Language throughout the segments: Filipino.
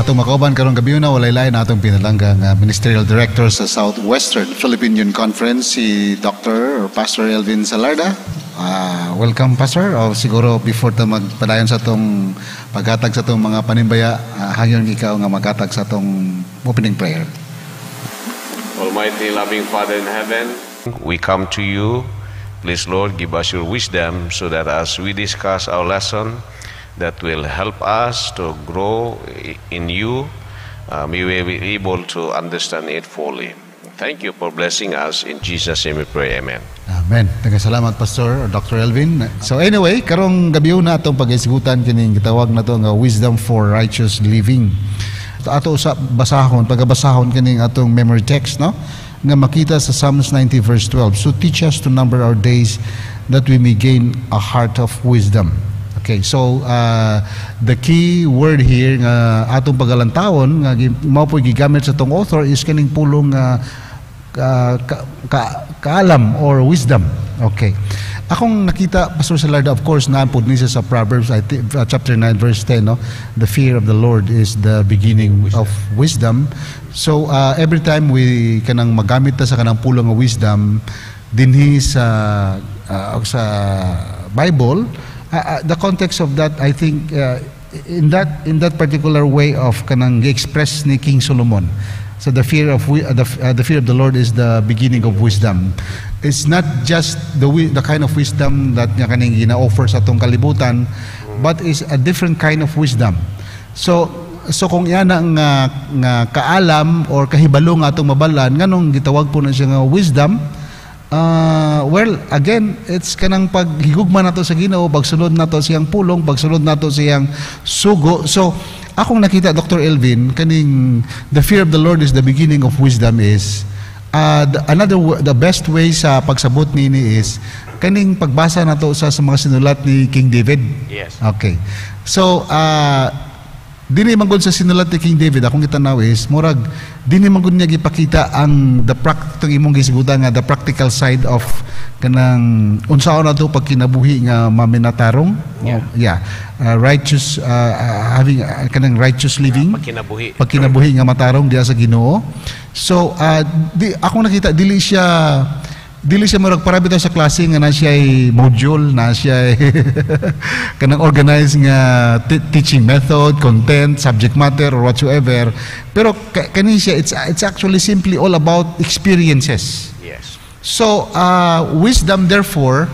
atong makauban karong gabi na walay lain atong pinalanggang Ministerial Director sa Southwestern Philippine Union Conference, si Dr. or Pastor Elvin Salarda. Welcome, Pastor. Siguro before ta magpadayon sa atong paghatag sa atong mga panimbaya, hangyon ikaw nga maghatag sa atong opening prayer. Almighty loving Father in heaven, we come to you. Please, Lord, give us your wisdom so that as we discuss our lesson, that will help us to grow in you, we will be able to understand it fully. Thank you for blessing us. In Jesus' name we pray. Amen. Amen. Salamat, Pastor Dr. Elvin. So anyway, karong gabi na itong pag-isigutan kining gitawag na ito nga wisdom for righteous living. Ato sa basahon, pagabasahon kining atong memory text, no? Nga makita sa Psalms 90 verse 12. So teach us to number our days that we may gain a heart of wisdom. Okay, so the key word here nga atong pagalantawon nga mao po gigamit sa tong author is kaning pulong kaalam or wisdom. Okay. Akong nakita, Pastor Salarda, of course, naapod niya sa Proverbs chapter 9 verse 10, no? The fear of the Lord is the beginning of wisdom. So every time we kanang magamit ta sa kanang pulong nga wisdom dinhi sa Bible, the context of that, I think, in that particular way of kanang express ni King Solomon. So the fear of the Lord is the beginning of wisdom. It's not just the kind of wisdom that nga kaning gina-offer sa atong kalibutan, but is a different kind of wisdom. So kung yan nga kaalam or kahibalo nga atong mabalan, nganong gitawag po na siya nga wisdom. Well, again, it's kanang paghigugma nato sa Ginoo, pagsunod nato siyang pulong, pagsunod nato siyang sugo. So, akong nakita, Dr. Elvin, kaning the fear of the Lord is the beginning of wisdom is the best way sa pagsabot nini is kaning pagbasa nato sa mga sinulat ni King David. Yes. Okay. So, dini manggod sa sinulat ni King David, akong gitanaw is murag dini manggod niya gipakita ang imong gisigutan nga the practical side of kanang unsaon nato pag kinabuhi nga maminatarong. Righteous having kanang righteous living, pagkinabuhi nga matarong diya sa Ginoo. So akong nakita dili siya murag para bitaw sa klase nga na siya module, na siya kanang organized nga teaching method, content, subject matter or whatsoever. Pero kani siya it's actually simply all about experiences. Yes. So wisdom therefore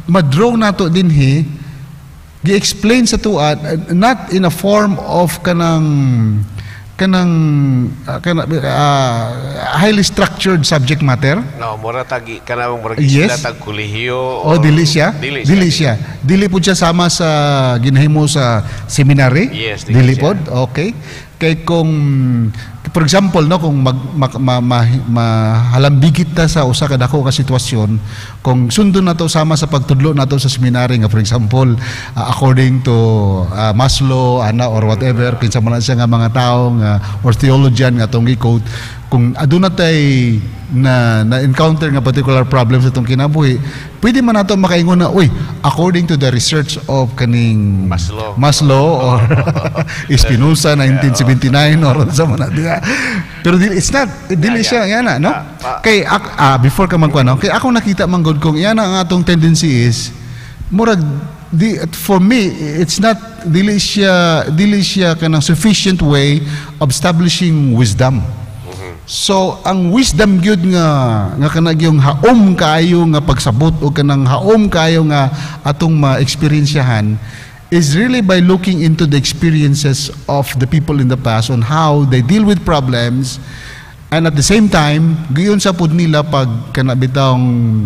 madraw nato dinhi gi-explain sa tuwa not in a form of kanang highly structured subject matter. No, mura tagi kanang mura yes. Tag kolehiyo. Dili siya. Dili pud siya sama sa ginahimo sa seminary. Yes, dili pod. Okay. Kay kung for example, no, kung mahalambigit ta sa usa ka dako ka sitwasyon, kung sundon nato sama sa pagtudlo nato sa seminary nga for example, according to Maslow or whatever, kinsa man siya nga mga tao nga or theologian nga tong gi-quote, kung aduna tay na encounter nga particular problem sa itong kinabuhi, pwede man nato makaingon na, according to the research of kaning Maslow or Spinoza 1979 or sa man na. Pero it's not, dili siya yana, no? Kay before ka magkuan, kay ako nakita man gud kung yana ang atong tendency is murag for me it's not dili siya kanang sufficient way of establishing wisdom. So ang wisdom gyud nga kanang yung haom kaayo nga pagsabot o kanang haom kaayo nga atong ma-experiensyahan is really by looking into the experiences of the people in the past on how they deal with problems, and at the same time gayon sa pud nila pag kanabitang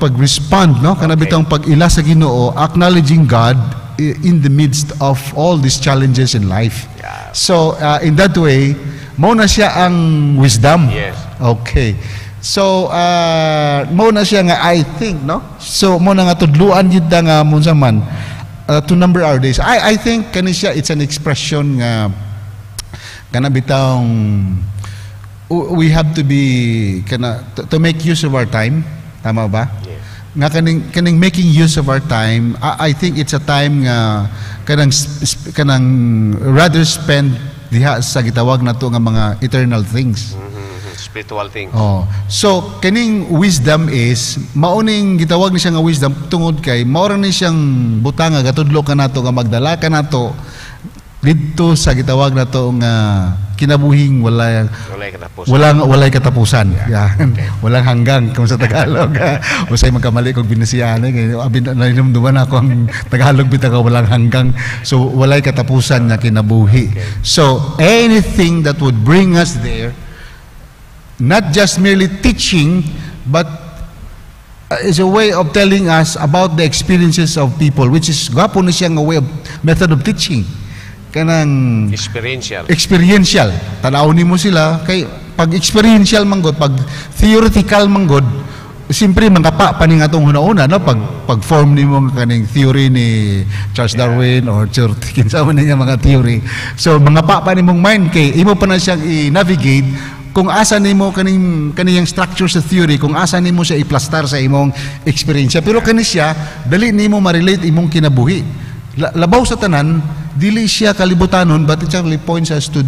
pag-respond, no? Kanabitang pag-ila sa Ginoo, acknowledging God in the midst of all these challenges in life. Yeah. So in that way, mao na siya ang wisdom. Yes. Okay. So mao na siya nga I think, no? So mao na nga tudluan gyud nga munsa man to number our days. I think kani siya it's an expression nga kanabitang we have to be to make use of our time. Tama ba? Yes. nga kaning making use of our time, I think it's a time nga kanang rather spend diha sa gitawag nato nga mga eternal things. Spiritual things. Oh. So kaning wisdom is mauning gitawag ni siya nga wisdom tungod kay mao ra ni siyang butang nga gatudlo ka nato nga magdala ka nato didto sa gitawag nato nga kinabuhing walay katapusan. Yeah. Okay. Walang hanggang kung sa Tagalog. Usay magkamali kog binasiyan kay nahinumduman ako ang Tagalog bitaw ka walang hanggang. So walay katapusan nga kinabuhi. Okay. So anything that would bring us there, not just merely teaching, but is a way of telling us about the experiences of people, which is gwapo na siyang way of method of teaching. Kanang experiential. Tanawin mo sila kay pag experiential manggod, pag theoretical manggod, simpre mangkapa pa ning atong una-una no pag form nimo kaning theory ni Charles Darwin or kinsa man nga mga theory. So mangapa pa nimong mind kay imo pa na siyang i-navigate kung asa nimo kaniyang structure sa theory, kung asa nimo siya i-plastar sa imong experience. Pero kani siya dali nimo ma-relate imong kinabuhi. Labaw sa tanan, dili siya kalibutanon, but it actually points us to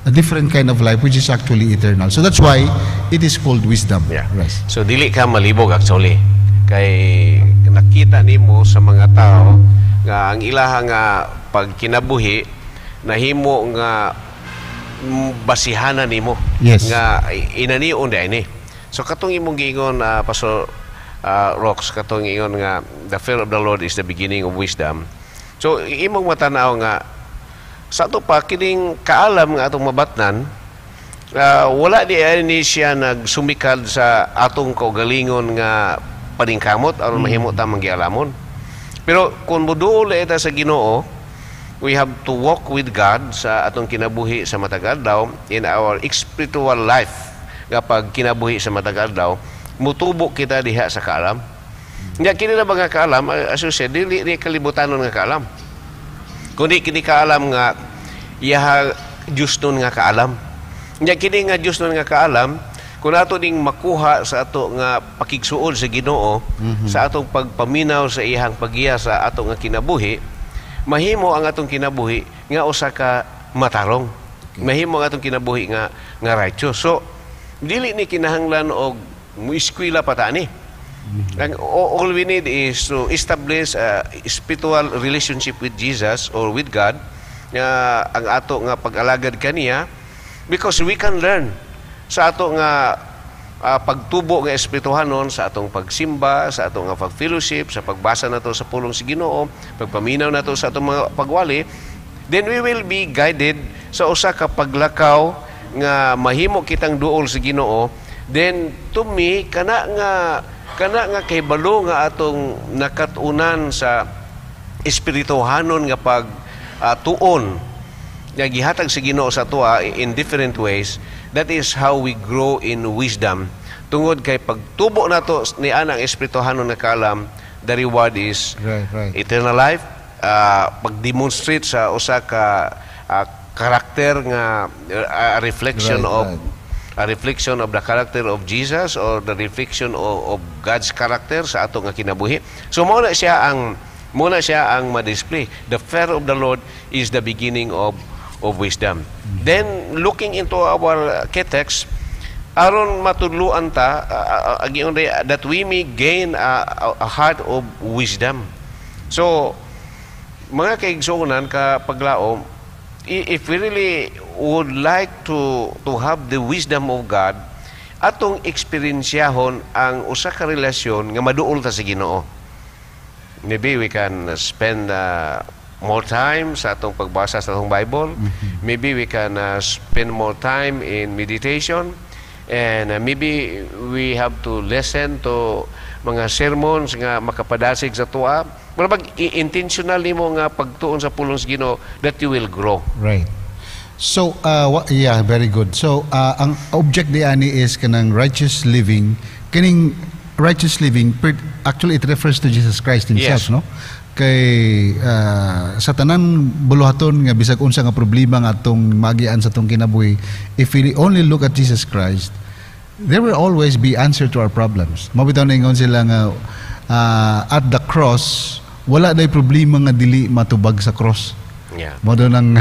a different kind of life which is actually eternal. So that's why it is called wisdom. Yeah. Right. So dili ka malibog actually. Kay nakita nimo sa mga tao nga ang ilaha nga pagkinabuhi nahimo nga basihanan nimo. Yes. Nga inanion ni. So katong imong giingon Pastor Rox, katong ingon nga the fear of the Lord is the beginning of wisdom. So imong matanaw nga sa ato pa kining kaalam nga atong mabatnan, wala di ani siya nagsumikad sa atong kaugalingon nga paningkamot aron mahimo ta manggialamon. Pero kung moduol ita sa Ginoo, we have to walk with God sa atong kinabuhi sa matag adlaw in our spiritual life. Kapag kinabuhi sa matag adlaw, mutubo kita diha sa kaalam. Nya kini na mga kaalam, as you said, dili ni kalibutanon nga kaalam. Kundi kini kaalam nga iyaha Dios nun nga kaalam. Nya kini nga Dios nun nga kaalam, kung ato ding makuha sa ato nga pakigsuod sa Ginoo, sa atong pagpaminaw sa iyang paggiya sa ato nga kinabuhi, mahimo ang atong kinabuhi nga usa ka matarong. Okay. Mahimo ang atong kinabuhi nga righteous. So dili ni kinahanglan og muiskwela pa ta ni. All we need is to establish a spiritual relationship with Jesus or with God, ang ato nga pag-alagad kaniya, because we can learn sa ato nga pagtubo nga espirituhanon, sa atong pagsimba, sa atong nga pag-fellowship, sa pagbasa nato sa pulong si Ginoo, pagpaminaw nato sa atong mga pagwali, then we will be guided sa usa ka paglakaw nga mahimo kitang duol sa Ginoo. Then to me kana nga kahibalo nga atong nakatunan sa espirituhanon nga pag tuon nga gihatag sa Ginoo sa tuwa in different ways. That is how we grow in wisdom. Tungod kay pagtubo nato ni anang espirituhanon nga kaalam, the reward is eternal life. Pag-demonstrate sa usa ka karakter nga reflection of the character of Jesus, or the reflection of God's character sa ato nga kinabuhi. So muna siya ang ma-display. The fear of the Lord is the beginning of wisdom. Then looking into our text, aron matudluan ta that we may gain a heart of wisdom. So mga kaigsuonan ka paglaom, if we really would like to have the wisdom of God, atong eksperensyahon ang usa ka relasyon nga maduol ta sa Ginoo. Maybe we can spend more time sa atong pagbasa sa atong Bible. Maybe we can spend more time in meditation, and maybe we have to listen to mga sermons nga makapadasig sa tuwa. Pero pag intentional nimo nga pagtuon sa pulong sa Ginoo, that you will grow. Right. So yeah, very good. So ang object di ani is kanang righteous living. Kaning righteous living, actually it refers to Jesus Christ himself, yes. No? Kay sa tanan buluhaton nga bisag unsa nga problema nga atong magian sa atong kinabuhi, if we only look at Jesus Christ, there will always be answer to our problems. Mabitaw na ingon sila nga at the cross, wala na problema nga dili matubag sa cross. Yeah. Mo do nang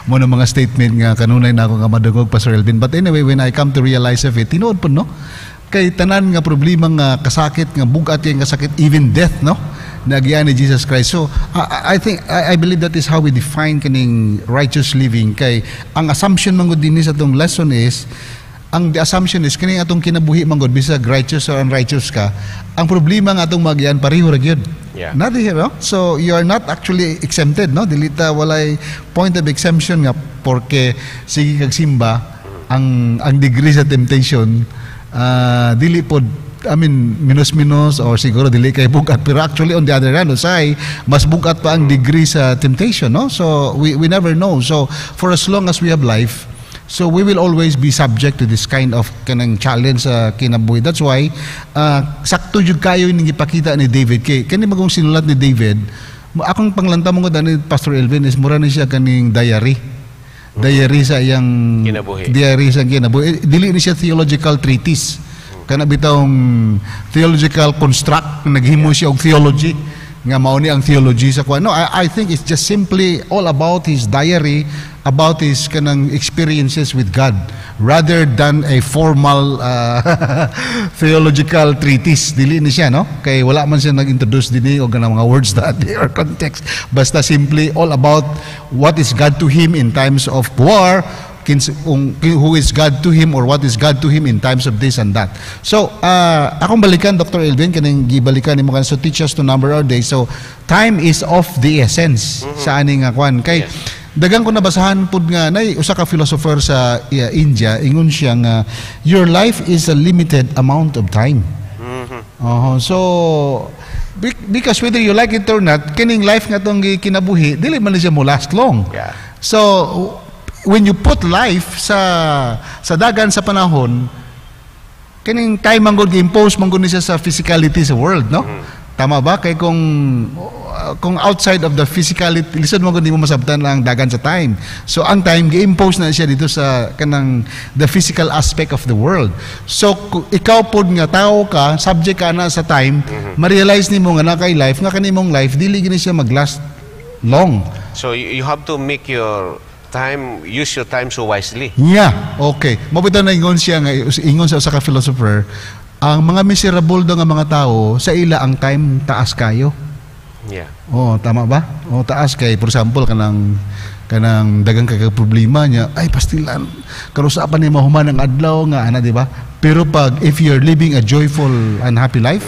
mo ng mga statement nga kanunay na ako nga madungog Pastor Elvin. But anyway, when I come to realize of it, tinuod po no? Kay tanan nga problema nga kasakit nga bugat yang kasakit, even death, no? Nagiyan ni Jesus Christ. So I believe that is how we define kaning righteous living. Kay ang assumption man gud dinhi sa tong lesson is, ang the assumption is kining atong kinabuhi man gud bisag righteous or unrighteous ka, ang problema nga atong magian pareho ra gyud. Yeah. Not here, no? So you are not actually exempted, no? Dilita walay point of exemption nga porque sige kag simba ang degree sa temptation dili pod, I mean, minus or siguro dili kay bugat, pero actually on the other hand, usay mas bugat pa ang degree sa temptation, no? So we never know. So for as long as we have life, so we will always be subject to this kind of kanang challenge sa kinabuhi. That's why sakto jud kayo ning ipakita ni David kay kani magong sinulat ni David. Akong panglanta mo ni Pastor Elvin is mura ni siya kaning diary sa iyang kinabuhi. Diary sa kinabuhi. Dili ni siya theological treatise. Kana bitawng theological construct, naghimo siya og theology nga mao ni ang theology sa kuan. No, I think it's just simply all about his diary, about his kanang experiences with God, rather than a formal theological treatise. Dili ni siya, no? Kay wala man siya nag-introduce dinhi og kanang mga words that or context. Basta simply all about what is God to him in times of war, who is God to him or what is God to him in times of this and that. So, akong balikan, Dr. Elvin, kaning gibalikan ni mo kan, so teach us to number our days. So, time is of the essence sa aning kwan. Kay, dagang ko nabasahan pud nga, nay, usa ka philosopher sa India, ingon siya nga, your life is a limited amount of time. So, because whether you like it or not, kining life nga tong kinabuhi, dili man siya mo last long. Yeah. So, when you put life sa dagan sa panahon, kining time man gud gi-impose man gud ni siya sa physicality sa world, no? Tama ba? Kay kung outside of the physicality, lisod mo gud di mo masabtan ang dagan sa time. So ang time gi-impose na siya dito sa kanang the physical aspect of the world. So ikaw pod nga tao ka, subject ka na sa time, ma-realize nimo nga na kay life, nga kanimong life dili gini siya mag-last long. So you have to make use your time so wisely. Yeah, okay. Mabitaw na ingon siya nga, ingon sa usa ka philosopher, ang mga miserable daw nga mga tao, sa ila ang time taas kayo. Yeah. Oh, tama ba? Oh, taas kay, for example, kanang dagang kay problema niya, ay pastilan, karusapan ni mahuman ang adlaw nga ana, di ba? Pero pag if you're living a joyful and happy life,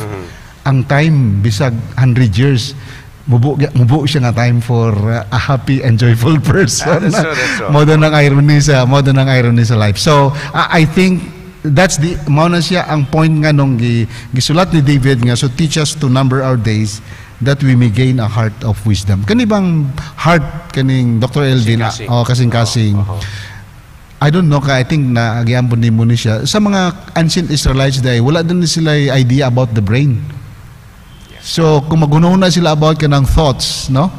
ang time bisag 100 years, mubo siya nga time for a happy and joyful person. That's true. Modo ng irony sa life. So I think that's mao na siya ang point nga nung gisulat ni David nga, so teach us to number our days that we may gain a heart of wisdom. Kani bang heart kaning Dr. Elvin? Kasing-kasing. I don't know, I think na agiampon din mo ni siya. Sa mga ancient Israelites dahil wala din sila idea about the brain. So, kung magununa sila about kanang thoughts, no?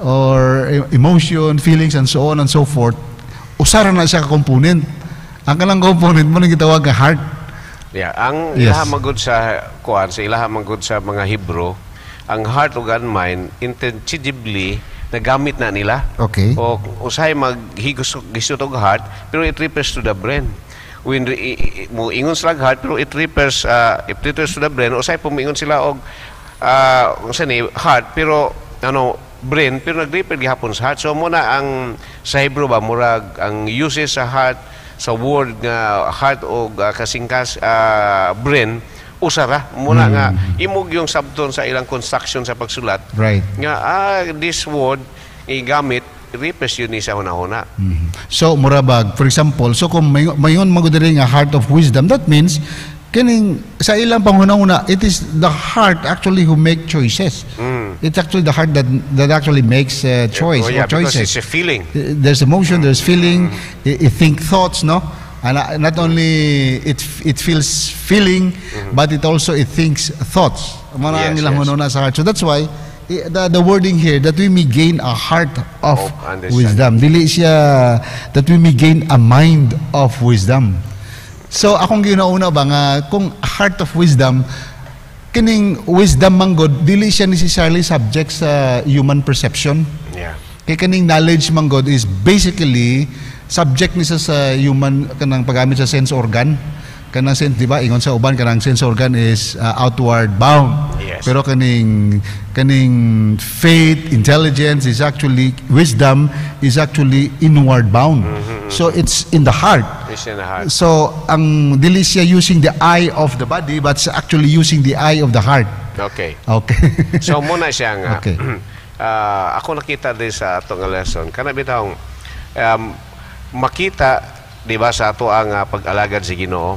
Or emotion, feelings, and so on and so forth, usara na siya ka component. Ang kanang component mo nang gitawag nga heart. Yeah, ang ilaha magud sa kuan, sa ilaha magud sa mga Hebrew, ang heart ug ang mind interchangeably nagamit na nila. Okay. O usahay maghisgot og heart, pero it refers to the brain. When mo ingon sila heart, pero it refers to the brain. Usahay pumingon sila og heart, pero brain, pero nag-refer gihapon sa heart. So muna ang sa Hebrew ba murag ang uses sa heart sa word nga heart o kasingkas brain usara muna nga imog yung sabton sa ilang construction sa pagsulat, right, nga this word igamit refers yun ni sa una-una. So murabag, for example, so kung mayon magudiri nga heart of wisdom, that means kining sa ilang panghuna-una, it is the heart actually who make choices. It's actually the heart that actually makes choice or choices. Because it's a feeling. There's emotion, there's feeling. It think thoughts, no? And not only it feels feeling, but it thinks thoughts. Mga nilang hununa sa heart. So that's why the wording here, that we may gain a heart of wisdom. Dili siya that we may gain a mind of wisdom. So akong ginauna ba nga kung heart of wisdom, kining wisdom man God dili siya necessarily subject sa human perception. Yeah. Kay kaning knowledge man God is basically subject ni sa human kanang paggamit sa sense organ. Kanang sense, di ba? Ingon sa uban kanang sense organ is outward bound. Yes. Pero kaning faith, intelligence is actually wisdom is actually inward bound. So it's in the heart. It's in the heart. So ang dili siya using the eye of the body but actually using the eye of the heart. Okay. Okay. So muna siya nga. Okay. Ako nakita din sa atong lesson kana bitawng makita di ba sa ato ang pag-alagad sa Ginoo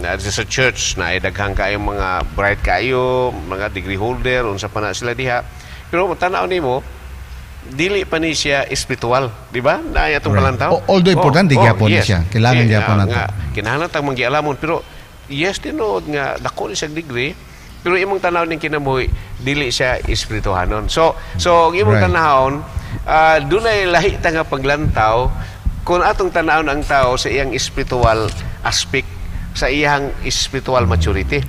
sa church na ay daghang kayo mga bright kayo, mga degree holder unsa pa na sila diha. Pero tanaw nimo dili pa ni siya espiritual, di ba? Na atong palantaw. Although importante gyapon yes. siya. Kailangan gyapon nato. Kinahanglan tang manggialamon pero yes tinuod nga dako ni siya degree pero imong tanaw ning kinabuhi dili siya espirituhanon. So imong tanahon dunay lahi ta nga paglantaw kung atong tanawon ang tao sa iyang spiritual aspect, sa iyang spiritual maturity.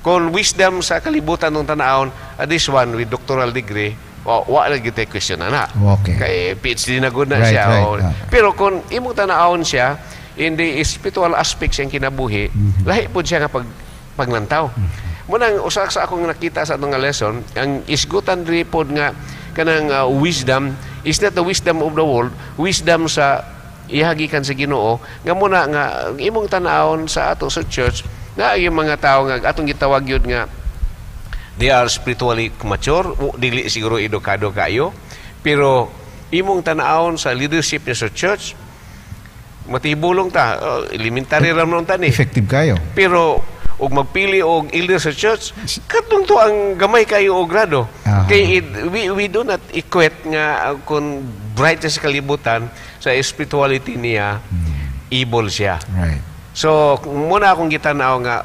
Kung wisdom sa kalibutan ng tanawon, this one with doctoral degree, wa na gyud question na. Okay. Kay PhD na gud na siya. Pero kung imong tanawon siya in the spiritual aspects siyang kinabuhi, lahi pud siya nga paglantaw. Munang usa sa akong nakita sa atong lesson, ang isgutan diri pod nga kanang wisdom is not the wisdom of the world, wisdom sa ihagikan sa Ginoo nga muna nga imong tan-awon sa ato sa church nga yung mga tao nga atong gitawag yun nga they are spiritually mature, dili siguro edukado kayo, pero imong tan-awon sa leadership niya sa church matibulong ta, elementary ra man ta ni effective kayo. Pero ug magpili og elder sa church kadtong to ang gamay kayo og grado. Kay we do not equate nga kung bright sa kalibutan sa spirituality niya evil siya. Right. So muna akong gitanaw nga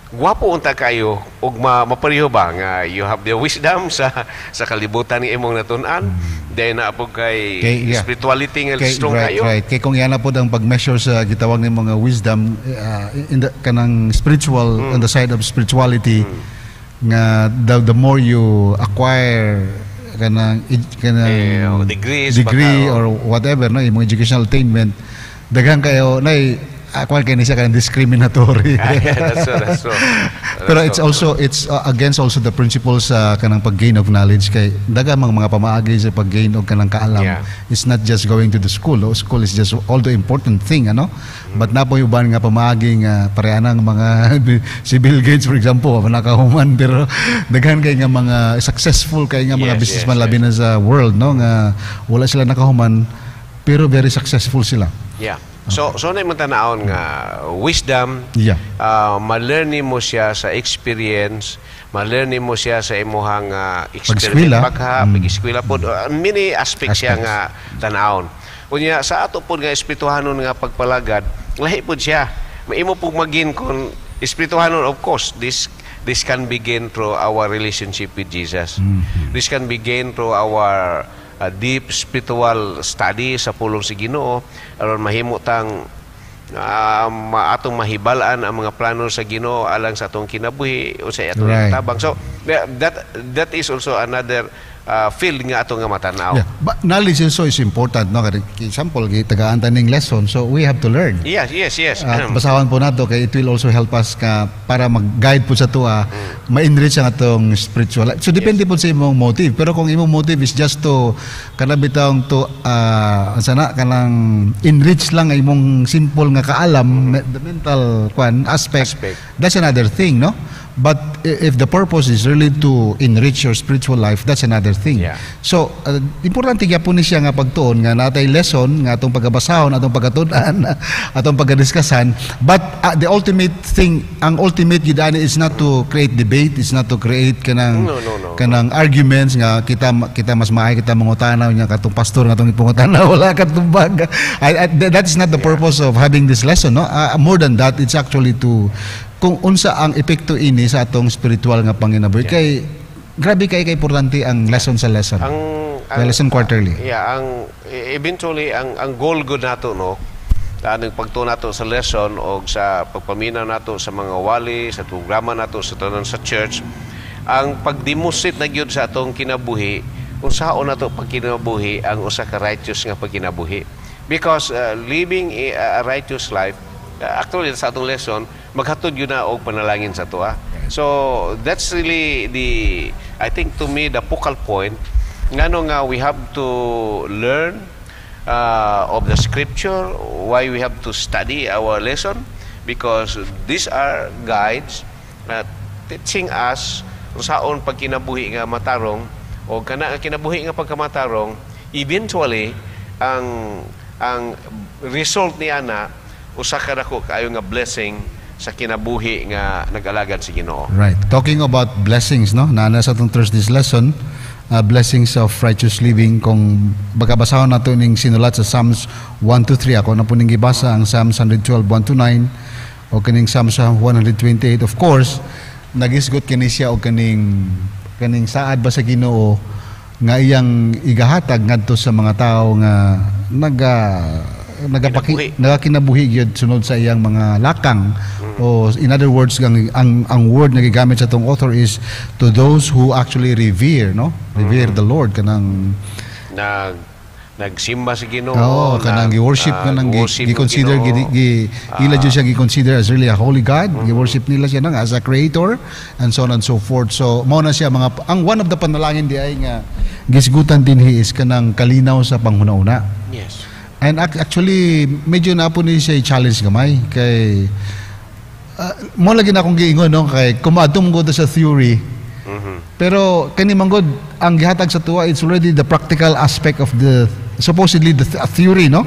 gwapo unta kayo ug mapareho ba nga you have the wisdom sa kalibutan ni imong natun-an then na po kay spirituality nga strong kayo. Right. Kay kung yana po ang pag-measure sa gitawag ni mga wisdom in the kanang spiritual on the side of spirituality nga the more you acquire kanang degree or whatever no imong educational attainment daghang kayo nay akwan kay ni siya kanang discriminatory. That's so. Pero it's also against also the principles kanang pag-gain of knowledge kay daghang mga pamaagi sa pag-gain og kanang kaalam. It's not just going to the school. School is just all the important thing ano. But napo uban nga pamaagi nga pareanang mga si Bill Gates for example nakahuman pero daghan kay nga mga successful kay nga mga businessman labi na sa world no nga wala sila nakahuman pero very successful sila. Yeah. So na yung tanaon nga wisdom, ma-learn mo siya sa experience, ma-learn mo siya sa imuhang experiment pag-eskwela po, many aspects siya nga tanaon. Kunya sa ato po nga espirituhanon nga pagpalagad, lahi po siya. Maimo po magin kung espirituhanon, of course, this can begin through our relationship with Jesus. This can begin through our deep spiritual study sa pulong si Ginoo aron mahimo tang atong mahibalaan ang mga plano sa Ginoo alang sa atong kinabuhi o sa atong tabang. So that is also another field nga atong nga matanaw. But knowledge also is important no. Example tagaan taning lesson so we have to learn. Yes. Basahon po nato kay it will also help us para mag-guide po sa tuwa ma-enrich ang atong spiritual life. So depende po sa imong motive. Pero kung imong motive is just to kanabitang to sana kanang enrich lang imong simple nga kaalam the mental aspect that's another thing no. But if the purpose is really to enrich your spiritual life, that's another thing. So, importante gyapon ni siya nga pagtuon nga natay lesson nga atong pagabasahon, atong pagatunan, atong pagadiskasan. But the ultimate thing, ang ultimate gid ani is not to create debate, is not to create kanang kanang arguments nga kita mas maay kita mangutanaw nya katong pastor nga atong ipangutanaw wala katumbag. That is not the purpose of having this lesson, no? More than that, it's actually to kung unsa ang epekto ini sa atong spiritual nga panginabuhi kay grabe kay importante ang lesson sa lesson. Ang lesson quarterly. Ang eventually ang goal gud nato no ang pagtuon nato sa lesson o sa pagpaminaw nato sa mga wali, sa programa nato sa tanan sa church, ang pagdemonstrate na gyud sa atong kinabuhi kung saan nato pagkinabuhi ang usa ka righteous nga pagkinabuhi. Because living a righteous life, actually sa atong lesson, maghatod yun na og panalangin sa tuwa. So that's really I think to me the focal point ngano nga we have to learn of the scripture, why we have to study our lesson, because these are guides teaching us kung saan pagkinabuhi nga matarong o kana nga kinabuhi nga pagkamatarong, eventually ang result niya na usa ka dako kaayo nga blessing sa kinabuhi nga nag-alagad si Ginoo. Right. Talking about blessings, no? Nana sa itong Thursday's lesson, blessings of righteous living. Kung bagabasahon nato ning sinulat sa Psalms 1-3, ako na po ning gibasa ang Psalms 112, 1-9, o kaning Psalms 128. Of course, nagisgot kini siya o kaning saad ba sa Ginoo nga iyang igahatag ngadto sa mga tao nga nagakinabuhi gyud sunod sa iyang mga lakang. O in other words, ang word na gigamit sa tong author is to those who actually revere, no? Revere the Lord, kanang nagsimba sa Ginoo, kanang gi-worship, kanang gi-consider ila jud siya gi-consider as really a holy God. Gi-worship nila siya nang as a creator and so on and so forth. So mao na siya ang one of the panalangin di ay nga gisgutan dinhi is kanang kalinaw sa panghuna-una. Yes. And actually medyo na po ni siya i-challenge gamay kay mo lagi na akong giingon, no, kay kumadtong ko sa theory. Pero kani manggod ang gihatag sa tuwa, it's already the practical aspect of the supposedly the theory, no?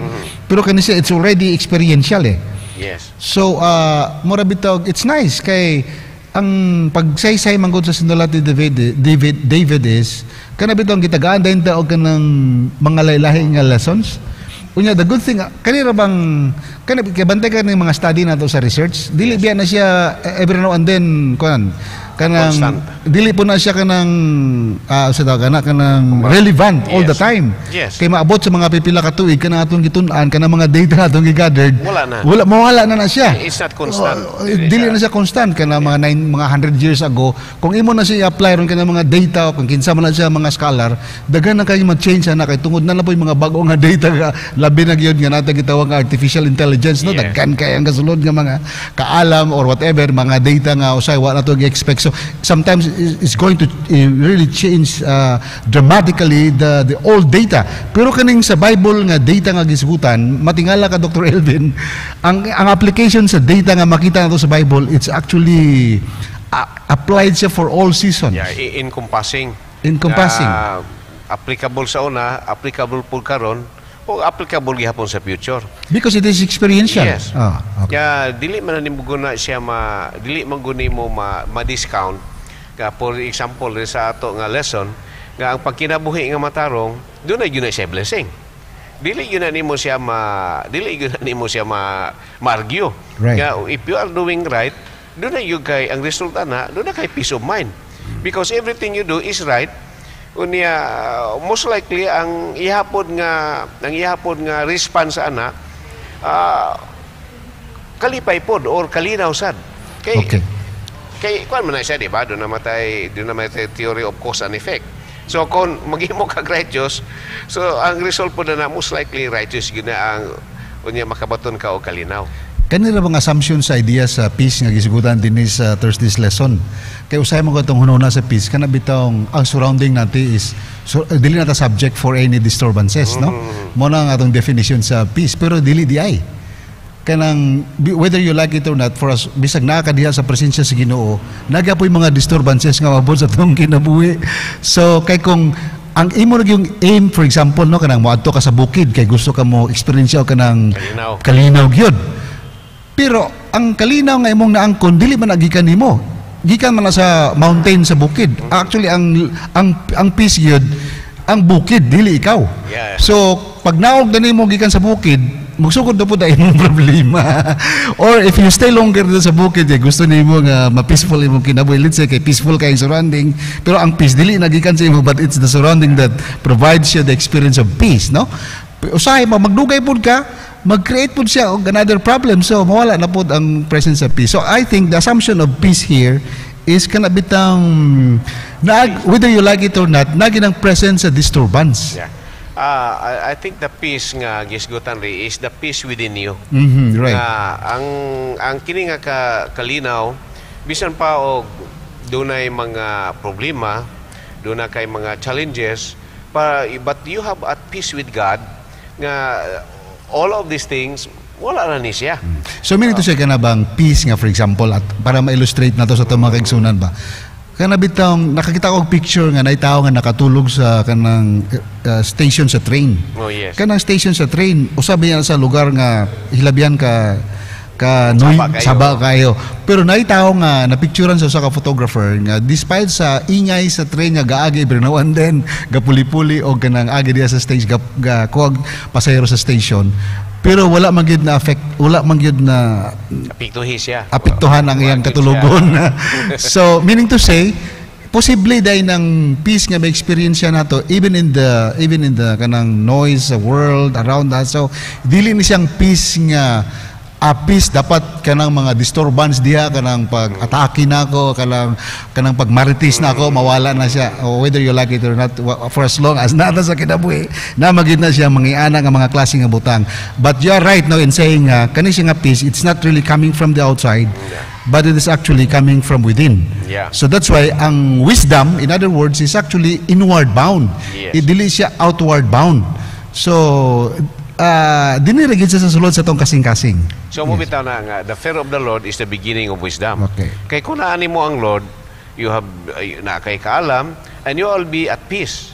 Pero kani siya it's already experiential eh. Yes. So mura bitaw, it's nice kay ang pagsaysay manggod sa sinulat ni David is kana bitaw ang gitagaan dayon ta og kanang mga lahi-lahi nga lessons. Unya, the good thing, kanira bang kay bantay ka ng mga study nato sa research, dili biya na siya every now and then kanang dili po na siya kanang relevant all the time. Yes. Kay maabot sa mga pipila ka tuig kanang atong gitun-an kanang mga data natong gi-gathered, mawala na siya. It's not constant. Dili na siya constant kanang mga 100 years ago. Kung imo na siya apply ron kanang mga data o kung kinsa man na siya mga scholar, daghan na kayo mag-change na kay tungod na lang po yung mga bago nga data nga labi na gyud nga natang gitawag nga artificial intelligence, no? Daghan kay ang kasulod nga mga kaalam or whatever mga data nga usay wa na to gi-expect. So sometimes it's going to really change dramatically the old data. Pero kaning sa Bible nga data nga gisgutan, matingala ka Dr. Elvin, ang application sa data nga makita nato sa Bible, it's actually applied siya for all seasons. Yeah, encompassing. Applicable sa una, applicable po karon, o applicable gihapon sa future. Because it is experiential. Yes. Okay. Kaya dili man nimuguna siya dili man guni mo ma-discount. Ka for example sa ato nga lesson nga ang pagkinabuhi nga matarong, dunay gyud na siya blessing. Dili gyud na nimo siya ma-argue. Right. Kaya if you are doing right, dunay gyud kay ang resulta na, dunay kay peace of mind. Because everything you do is right. Unya most likely ang ihapon nga response sa ana kalipay pod or kalinaw sad kay kuan man na siya, di ba? Doon na matay theory of cause and effect. So kung maghimo kag righteous, so ang result po na most likely righteous gyud na ang unya makabaton ka og kalinaw. Kanila bang assumption sa idea sa peace nga gisigutan din sa Thursday's lesson? Kay usay mo katong hunona sa peace, kana bitong ang surrounding natin is dili nata subject for any disturbances, no? Mo na nga atong definition sa peace, pero dili di ay. Kanang whether you like it or not, for us bisag naa ka diha sa presensya sa Ginoo, nagapoy mga disturbances nga mabot sa atong kinabuhi. So kay kung ang imo yung aim, for example, no, kanang moadto ka sa bukid kay gusto ka mo experience ka ng kalinaw gyud. Pero ang kalinaw nga imong naangkon dili man nagikan nimo. Gikan man na sa mountain sa bukid. Actually ang peace gyud ang bukid dili ikaw. Yeah. So pag naog na nimo gikan sa bukid, magsugod na po dahil imong problema. Or if you stay longer dito sa bukid, gusto nimo nga ma-peaceful imong kinabuhi, let's say kay peaceful kay surrounding, pero ang peace dili nagikan sa imo, but it's the surrounding that provides you the experience of peace, no? Usahay magdugay pud ka, mag-create po siya og another problem. So mawala na po ang presence of peace. So I think the assumption of peace here is kanabitang whether you like it or not, naging ang presence sa disturbance. Yeah. I think the peace nga gisgutan ri is the peace within you. Right. Ang kini nga kalinaw bisan pa og dunay mga problema, dunay kay mga challenges, but you have at peace with God nga all of these things wala na ni siya. So meaning to say ka na bang peace nga, for example, at para ma-illustrate na to sa itong mga kaigsunan ba, kana bitang nakakita ko og picture nga nay tawo nga nakatulog sa kanang station sa train. Oh yes. Kanang station sa train usab yan sa lugar nga hilabihan ka saba kayo. Pero nay tawo nga napicturean sa usa ka photographer nga despite sa ingay sa train nga gaagi every now and then gapuli-puli og kanang agi diya sa stage kuwag pasahero sa station. Pero wala man gyud na affect, wala man gyud na apektuhan ang iyang katulugon. So meaning to say, possibly dahil ng peace nga may experience nato even in the kanang noise sa world around us. So dili ni siyang peace nga peace dapat kanang mga disturbance diha, kanang pag-atake nako, kanang pagmaritis nako mawala na siya, whether you like it or not, for as long as nata sa kinabuhi na magid na siya mangiana nga mga klase nga butang. But you are right now in saying kani siya nga peace, it's not really coming from the outside, but it is actually coming from within. Yeah. So that's why ang wisdom, in other words, is actually inward bound. Yes. Dili siya outward bound. So dinirigid siya sa sulod sa tong kasing-kasing. So mo bitaw na nga, the fear of the Lord is the beginning of wisdom. Okay. Kay kung naani mo ang Lord, you have na kay kaalam, and you will be at peace.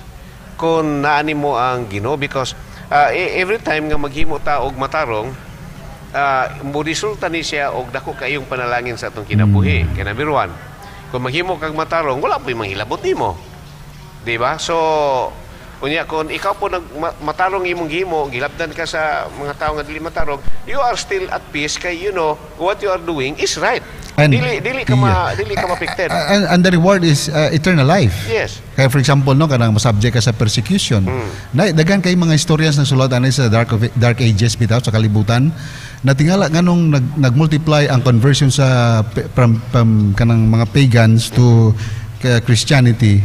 Kung naani mo ang Ginoo, because every time nga maghimo ta og matarong, mo resulta ni siya og dako kayong panalangin sa atong kinabuhi. Kay number 1, kung maghimo kag matarong, wala po'y manghilabot nimo. Di ba? So unya kung ikaw po matarong imong gihimo, gilabdan ka sa mga tao nga dili matarong, you are still at peace kay you know what you are doing is right. And dili ka mapikted. And the reward is eternal life. Yes. Kaya for example, no, kanang masubject ka sa persecution. Dagan kay mga stories na sulod anay sa dark ages bitaw sa kalibutan. Natingala nganong nag-multiply ang conversion sa from kanang mga pagans to Christianity.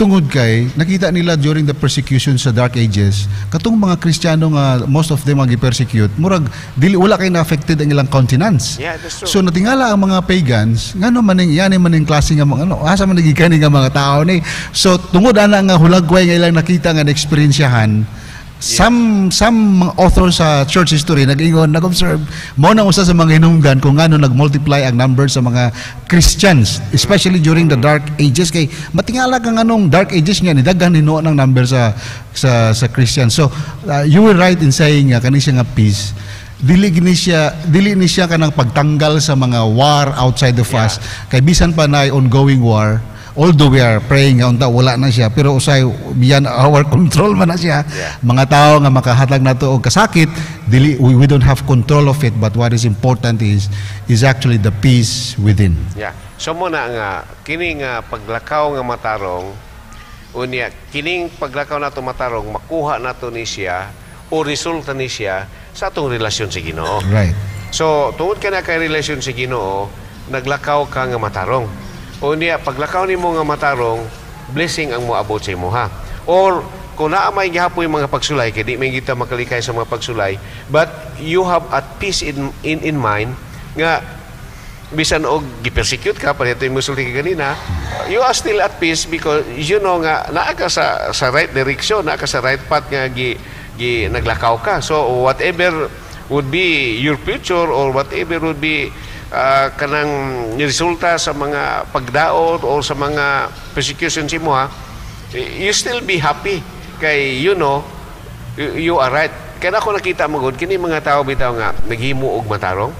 Tungod kay nakita nila during the persecution sa dark ages katong mga Kristiyano nga most of them gi-persecute murag dili wala kay na affected ang ilang continents. Yeah, that's true. So natingala ang mga pagans ngano maning yani maning klase nga mga asa man nagikani nga mga tao ni. So tungod ana nga hulagway nga ilang nakita nga na-experiensyahan. Some mga authors sa church history nag-observe mo na usa sa mga hinungdan kung ngano nag-multiply ang numbers sa mga Christians, especially during the dark ages, kay matingala kang anong dark ages nga ni daghan hinuo ng number sa Christians. So you were right in saying kani siya nga peace dili ni siya kanang pagtanggal sa mga war outside of us, kay bisan pa na ongoing war. Although we are praying nga unta wala na siya, pero usay beyond our control man na siya. Mga tao nga makahatag nato og kasakit, we don't have control of it, but what is important is actually the peace within. Yeah. So muna nga kining paglakaw nga matarong, unya kining paglakaw nato matarong makuha nato ni siya o resulta ni siya sa atong relasyon sa Ginoo. Right. So tungod ka na kay relasyon sa Ginoo, naglakaw ka nga matarong. O niya, paglakaw ni mo nga matarong, blessing ang moabot sa imo ha. Or, kung naa may gihapoy mga pagsulay, kaya di may kita makalikay sa mga pagsulay, but you have at peace in mind, nga, bisan og gipersecute ka, parito yung musulti ka ganina, you are still at peace because you know nga, naa ka sa right direction, naa ka sa right path nga naglakaw ka. So, whatever would be your future or whatever would be kanang resulta sa mga pagdaot o sa mga persecution si mo you still be happy kay you know you are right. Kaya ako nakita mo gud kini mga tao bitaw nga naghimo og matarong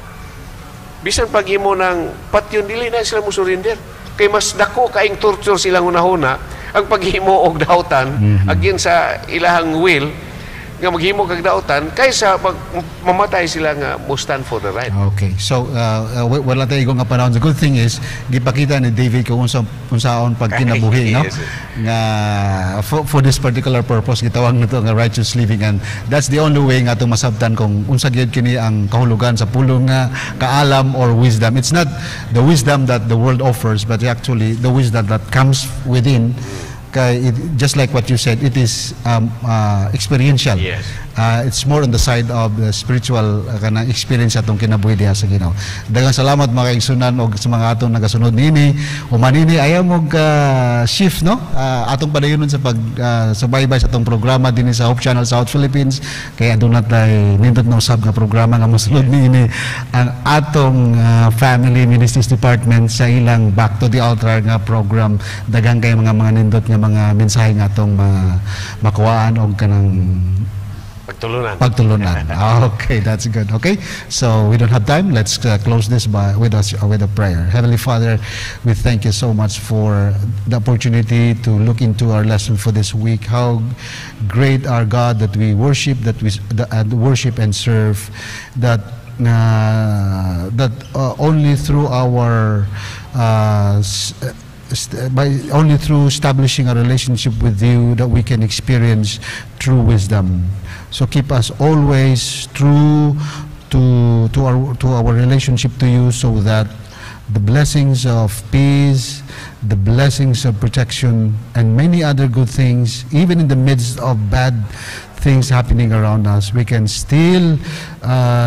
bisan paghimo ng patyon dili na sila mo surrender kay mas dako kaing torture silang unahuna ang paghimo og dautan against sa ilahang will nga maghimo kag dautan kaysa mamatay sila nga mo stand for the right. Okay. So, wala tayo nga panahon. The good thing is, gipakita ni David kung unsaon pag kinabuhi, no? Yes. Nga, for this particular purpose, gitawag nito nga righteous living. And that's the only way nga itong masabtan kung unsa gyud kini ang kahulugan sa pulong nga kaalam or wisdom. It's not the wisdom that the world offers, but actually the wisdom that comes within. Just like what you said, it is experiential. Yes. It's more on the side of the spiritual kanang experience atong kinabuhi diha sa Ginoo. Daghang salamat mga kaigsunan og sa mga atong nagasunod nini. Humanini ayaw mo shift, no? Atong padayonon sa pag subaybay sa atong programa dinhi sa Hope Channel South Philippines. Kaya aduna tay nindot na usab nga programa nga mosunod nini ang atong Family Ministries Department sa ilang Back to the Altar nga program. Daghang kay mga nindot nga mga mensahe nga atong makuhaan og kanang pagtulunan. Okay, that's good. Okay, so we don't have time. Let's close this with a prayer. Heavenly Father, we thank you so much for the opportunity to look into our lesson for this week. How great our God that we worship, worship and serve. That only through our only through establishing a relationship with you that we can experience true wisdom. So keep us always true to our relationship to you, so that the blessings of peace, the blessings of protection, and many other good things, even in the midst of bad things happening around us, we can still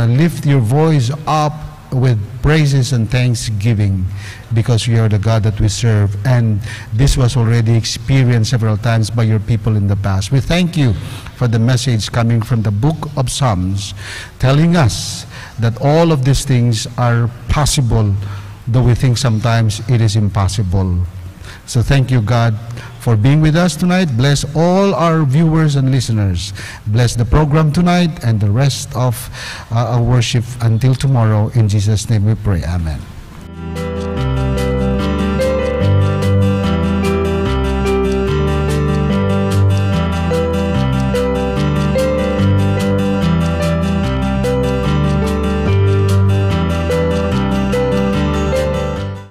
lift your voice up with praises and thanksgiving, because you are the God that we serve, and this was already experienced several times by your people in the past. We thank you for the message coming from the book of Psalms, telling us that all of these things are possible, though we think sometimes it is impossible. So thank you, God, for being with us tonight. Bless all our viewers and listeners. Bless the program tonight and the rest of our worship until tomorrow. In Jesus' name we pray. Amen.